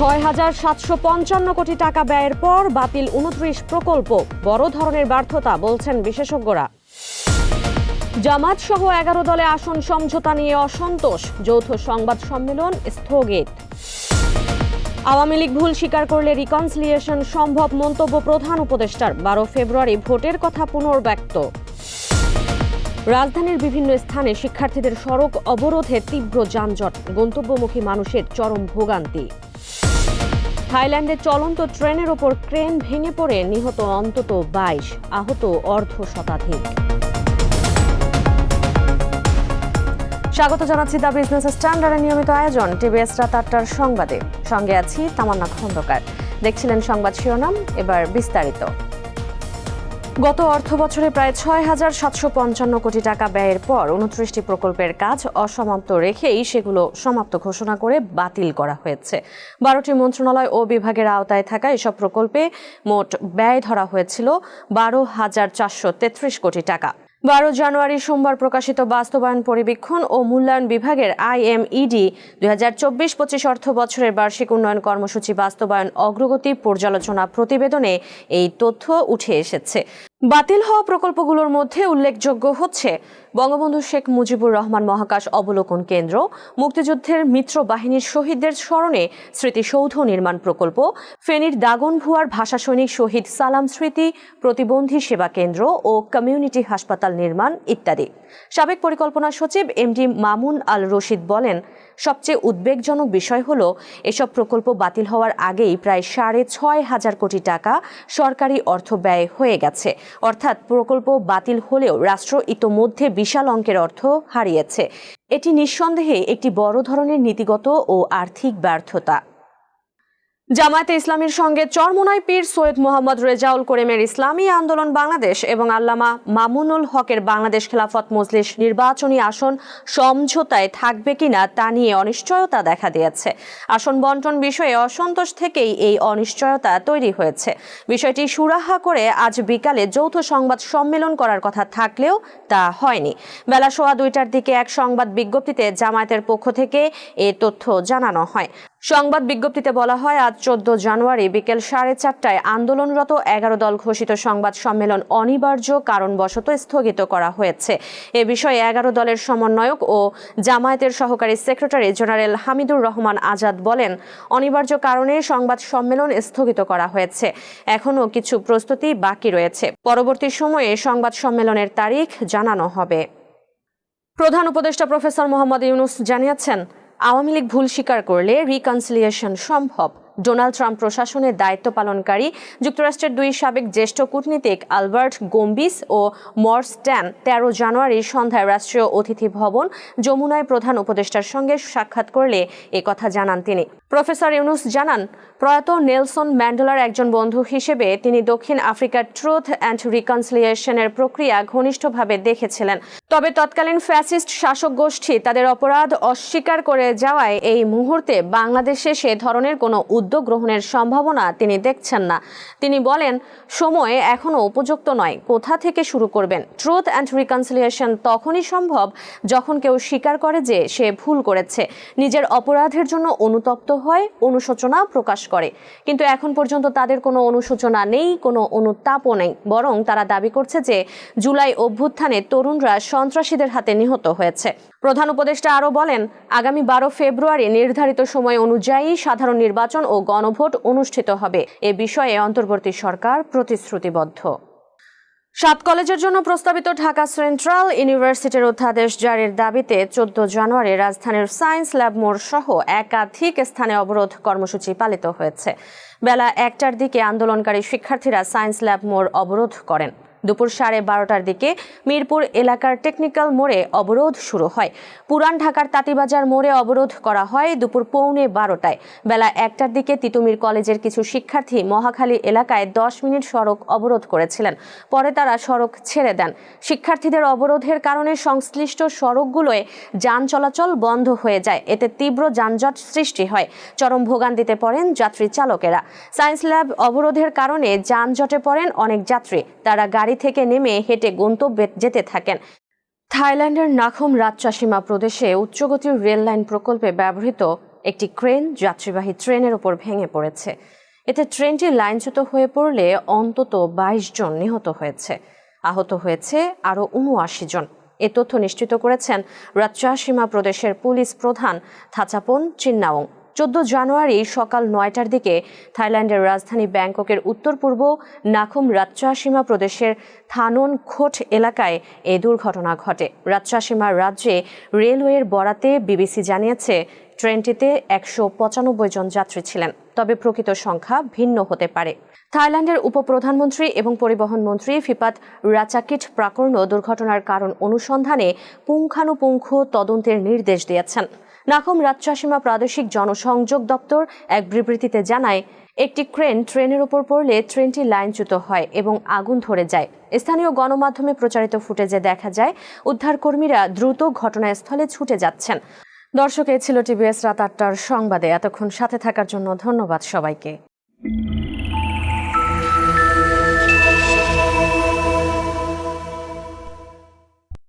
৬,৭৫৫ কোটি টাকা ব্যয়ের পর বাতিল ২৯ প্রকল্প, বড় ধরনের ব্যর্থতা বলছেন বিশেষজ্ঞরা। জামাত সহ ১১ দলে আসন সমঝোতা নিয়ে অসন্তোষ, যৌথ সংবাদ সম্মেলন স্থগিত। আওয়ামী লীগ ভুল স্বীকার করলে রিকনসিলিয়েশন সম্ভব, মন্তব্য প্রধান উপদেষ্টার। ১২ ফেব্রুয়ারি ভোটের কথা পুনর্ব্যক্ত। রাজধানীর বিভিন্ন স্থানে শিক্ষার্থীদের সড়ক অবরোধে তীব্র যানজট, গন্তব্যমুখী মানুষের চরম ভোগান্তি। থাইল্যান্ডে চলন্ত ট্রেনের ওপর ক্রেন ভেঙে পড়ে নিহত অন্তত ২২, আহত অর্ধশতাধিক। স্বাগত জানাচ্ছি দ্য বিজনেস স্ট্যান্ডার্ডের নিয়মিত আয়োজন টিভিএস রাত ৮টার সংবাদে। সঙ্গে আছি তামান্না খন্দকার। দেখছিলেন সংবাদ শিরোনাম, এবার বিস্তারিত। গত অর্থ বছরে প্রায় ৬,৭৫৫ কোটি টাকা ব্যয়ের পর ২৯টি প্রকল্পের কাজ অসমাপ্ত রেখেই সেগুলো সমাপ্ত ঘোষণা করে বাতিল করা হয়েছে। ১২টি মন্ত্রণালয় ও বিভাগের আওতায় থাকা এসব প্রকল্পে মোট ব্যয় ধরা হয়েছিল ১২,৪৩৩ কোটি টাকা। ১২ জানুয়ারি সোমবার প্রকাশিত বাস্তবায়ন পরিবীক্ষণ ও মূল্যায়ন বিভাগের IMED ২০২৪-২৫ অর্থ বছরের বার্ষিক উন্নয়ন কর্মসূচি বাস্তবায়ন অগ্রগতি পর্যালোচনা প্রতিবেদনে এই তথ্য উঠে এসেছে। বাতিল হওয়া প্রকল্পগুলোর মধ্যে উল্লেখযোগ্য হচ্ছে বঙ্গবন্ধু শেখ মুজিবুর রহমান মহাকাশ অবলোকন কেন্দ্র, মুক্তিযুদ্ধের মিত্র বাহিনীর শহীদদের স্মরণে স্মৃতিসৌধ নির্মাণ প্রকল্প, ফেনীর দাগনভূয়ার ভাষা সৈনিক শহীদ সালাম স্মৃতি প্রতিবন্ধী সেবা কেন্দ্র ও কমিউনিটি হাসপাতাল নির্মাণ ইত্যাদি। সাবেক পরিকল্পনা সচিব MD মামুন আল রশিদ বলেন, সবচেয়ে উদ্বেগজনক বিষয় হল এসব প্রকল্প বাতিল হওয়ার আগেই প্রায় ৬,৫০০ কোটি টাকা সরকারি অর্থ ব্যয় হয়ে গেছে। অর্থাৎ প্রকল্প বাতিল হলেও রাষ্ট্র ইতোমধ্যে বিশাল অঙ্কের অর্থ হারিয়েছে। এটি নিঃসন্দেহে একটি বড় ধরনের নীতিগত ও আর্থিক ব্যর্থতা। জামায়াতে ইসলামীর সঙ্গে চরমোনাই পীর সৈয়দ মোহাম্মদ রেজাউল করিমের ইসলামী আন্দোলন বাংলাদেশ এবং আল্লামা মামুনুল হকের বাংলাদেশ খেলাফত মজলিস নির্বাচনী আসন সমঝোতায় থাকবে কিনা তা নিয়ে অনিশ্চয়তা দেখা দিয়েছে। আসন বন্টন বিষয়ে অসন্তোষ থেকেই এই অনিশ্চয়তা তৈরি হয়েছে। বিষয়টি সুরাহা করে আজ বিকালে যৌথ সংবাদ সম্মেলন করার কথা থাকলেও তা হয়নি। বেলা ২:১টার দিকে এক সংবাদ বিজ্ঞপ্তিতে জামায়াতের পক্ষ থেকে এ তথ্য জানানো হয়। সংবাদ বিজ্ঞপ্তিতে বলা হয়, আজ ১৪ জানুয়ারি বিকেল ৪:৩০টায় আন্দোলনরত ১১ দল ঘোষিত সংবাদ সম্মেলন অনিবার্য কারণবশত স্থগিত করা হয়েছে। এ বিষয়ে ১১ দলের সমন্বয়ক ও জামায়াতের সহকারী সেক্রেটারি জেনারেল হামিদুর রহমান আজাদ বলেন, অনিবার্য কারণে সংবাদ সম্মেলন স্থগিত করা হয়েছে। এখনও কিছু প্রস্তুতি বাকি রয়েছে। পরবর্তী সময়ে সংবাদ সম্মেলনের তারিখ জানানো হবে। প্রধান উপদেষ্টা প্রফেসর মোহাম্মদ ইউনূস জানিয়েছেন, আওয়ামী লীগ ভুল স্বীকার করলে রিকনসিলিয়েশন সম্ভব। ডোনাল্ড ট্রাম্প প্রশাসনের দায়িত্ব পালনকারী যুক্তরাষ্ট্রের ২ সাবেক জ্যেষ্ঠ কূটনীতিক আলবার্ট গোম্বিস ও মর্স ট্যান ১৩ জানুয়ারি সন্ধ্যায় রাষ্ট্রীয় অতিথি ভবন যমুনায় প্রধান উপদেষ্টার সঙ্গে সাক্ষাৎ করলে একথা জানান তিনি। প্রফেসর ইউনূস জানান, প্রয়াত নেলসন ম্যান্ডেলার একজন বন্ধু হিসেবে তিনি দক্ষিণ আফ্রিকার ট্রুথ অ্যান্ড রিকনসিলিয়েশনের প্রক্রিয়া ঘনিষ্ঠভাবে দেখেছিলেন। তবে তৎকালীন ফ্যাসিস্ট শাসক গোষ্ঠী তাদের অপরাধ অস্বীকার করে যাওয়ায় এই মুহূর্তে বাংলাদেশে সে ধরনের কোনো উদ্যোগ গ্রহণের সম্ভাবনা তিনি দেখছেন না। তিনি বলেন, সময় এখনও উপযুক্ত নয়। কোথা থেকে শুরু করবেন? ট্রুথ অ্যান্ড রিকনসিলিয়েশন তখনই সম্ভব যখন কেউ স্বীকার করে যে সে ভুল করেছে, নিজের অপরাধের জন্য অনুতপ্ত হয়, অনুশোচনা প্রকাশ করে। কিন্তু এখন পর্যন্ত তাদের কোনো অনুশোচনা নেই, কোনো অনুতাপও নেই। বরং তারা দাবি করছে যে জুলাই অভ্যুত্থানে তরুণরা সন্ত্রাসীদের হাতে নিহত হয়েছে। প্রধান উপদেষ্টা আরও বলেন, আগামী ১২ ফেব্রুয়ারি নির্ধারিত সময় অনুযায়ী সাধারণ নির্বাচন ও গণভোট অনুষ্ঠিত হবে। এ বিষয়ে অন্তর্বর্তী সরকার প্রতিশ্রুতিবদ্ধ। ৭ কলেজের জন্য প্রস্তাবিত ঢাকা সেন্ট্রাল ইউনিভার্সিটির অধ্যাদেশ জারির দাবিতে ১৪ জানুয়ারি রাজধানীর সায়েন্স ল্যাব মোড় সহ একাধিক স্থানে অবরোধ কর্মসূচি পালিত হয়েছে। বেলা ১টার দিকে আন্দোলনকারী শিক্ষার্থীরা সায়েন্স ল্যাব মোড় অবরোধ করেন। দুপুর ১২:৩০টার দিকে মিরপুর এলাকার টেকনিক্যাল মোড়ে অবরোধ শুরু হয়। পুরান ঢাকার তাঁতিবাজার মোড়ে অবরোধ করা হয় দুপুর ১:১২টায়। বেলা ১টার দিকে তিতুমীর কলেজের কিছু শিক্ষার্থী মহাখালী এলাকায় ১০ মিনিট সড়ক অবরোধ করেছিলেন। পরে তারা সড়ক ছেড়ে দেন। শিক্ষার্থীদের অবরোধের কারণে সংশ্লিষ্ট সড়কগুলোয় যান চলাচল বন্ধ হয়ে যায়। এতে তীব্র যানজট সৃষ্টি হয়। চরম ভোগান্তিতে পড়েন যাত্রী চালকেরা। সায়েন্স ল্যাব অবরোধের কারণে যানজটে পড়েন অনেক যাত্রী। তারা গাড়ি থেকে নেমে হেঁটে গন্তব্যে যেতে থাকেন। থাইল্যান্ডের নাখম রাজচাসিমা প্রদেশে উচ্চগতির রেল লাইন প্রকল্পে ব্যবহৃত একটি ক্রেন যাত্রীবাহী ট্রেনের উপর ভেঙে পড়েছে। এতে ট্রেনটি লাইনচ্যুত হয়ে পড়লে অন্তত 22 জন নিহত হয়েছে। আহত হয়েছে আরও 79 জন। এ তথ্য নিশ্চিত করেছেন রাজশাহী প্রদেশের পুলিশ প্রধান থাচাপন চিন্নাওং। 14 জানুয়ারি সকাল 9টার দিকে থাইল্যান্ডের রাজধানী ব্যাংককের উত্তর-পূর্ব নাখুম রাজশাহী প্রদেশের থানন খোট এলাকায় এই দুর্ঘটনা ঘটে। রাজশাহী রাজ্যে রেলওয়ের বরাতে বিবিসি জানিয়েছে, ট্রেনটিতে 195 জন যাত্রী ছিলেন, তবে প্রকৃত সংখ্যা ভিন্ন হতে পারে। থাইল্যান্ডের উপপ্রধানমন্ত্রী এবং পরিবহন মন্ত্রী ফিপাত রাচাকিট প্রাকর্ণ দুর্ঘটনার কারণ অনুসন্ধানে পুঙ্খানুপুঙ্খ তদন্তের নির্দেশ দিয়েছেন। নাখুম রাজশাহী প্রাদেশিক জনসংযোগ দপ্তর এক বিবৃতিতে জানায়, একটি ক্রেন ট্রেনের উপর পড়লে ট্রেনটি লাইনচ্যুত হয় এবং আগুন ধরে যায়। স্থানীয় গণমাধ্যমে প্রচারিত ফুটেজে দেখা যায় উদ্ধারকর্মীরা দ্রুত ঘটনাস্থলে ছুটে যাচ্ছেন। দর্শক, এ ছিল টিভিএস রাত 8টার সংবাদে। এতক্ষণ সাথে থাকার জন্য ধন্যবাদ সবাইকে।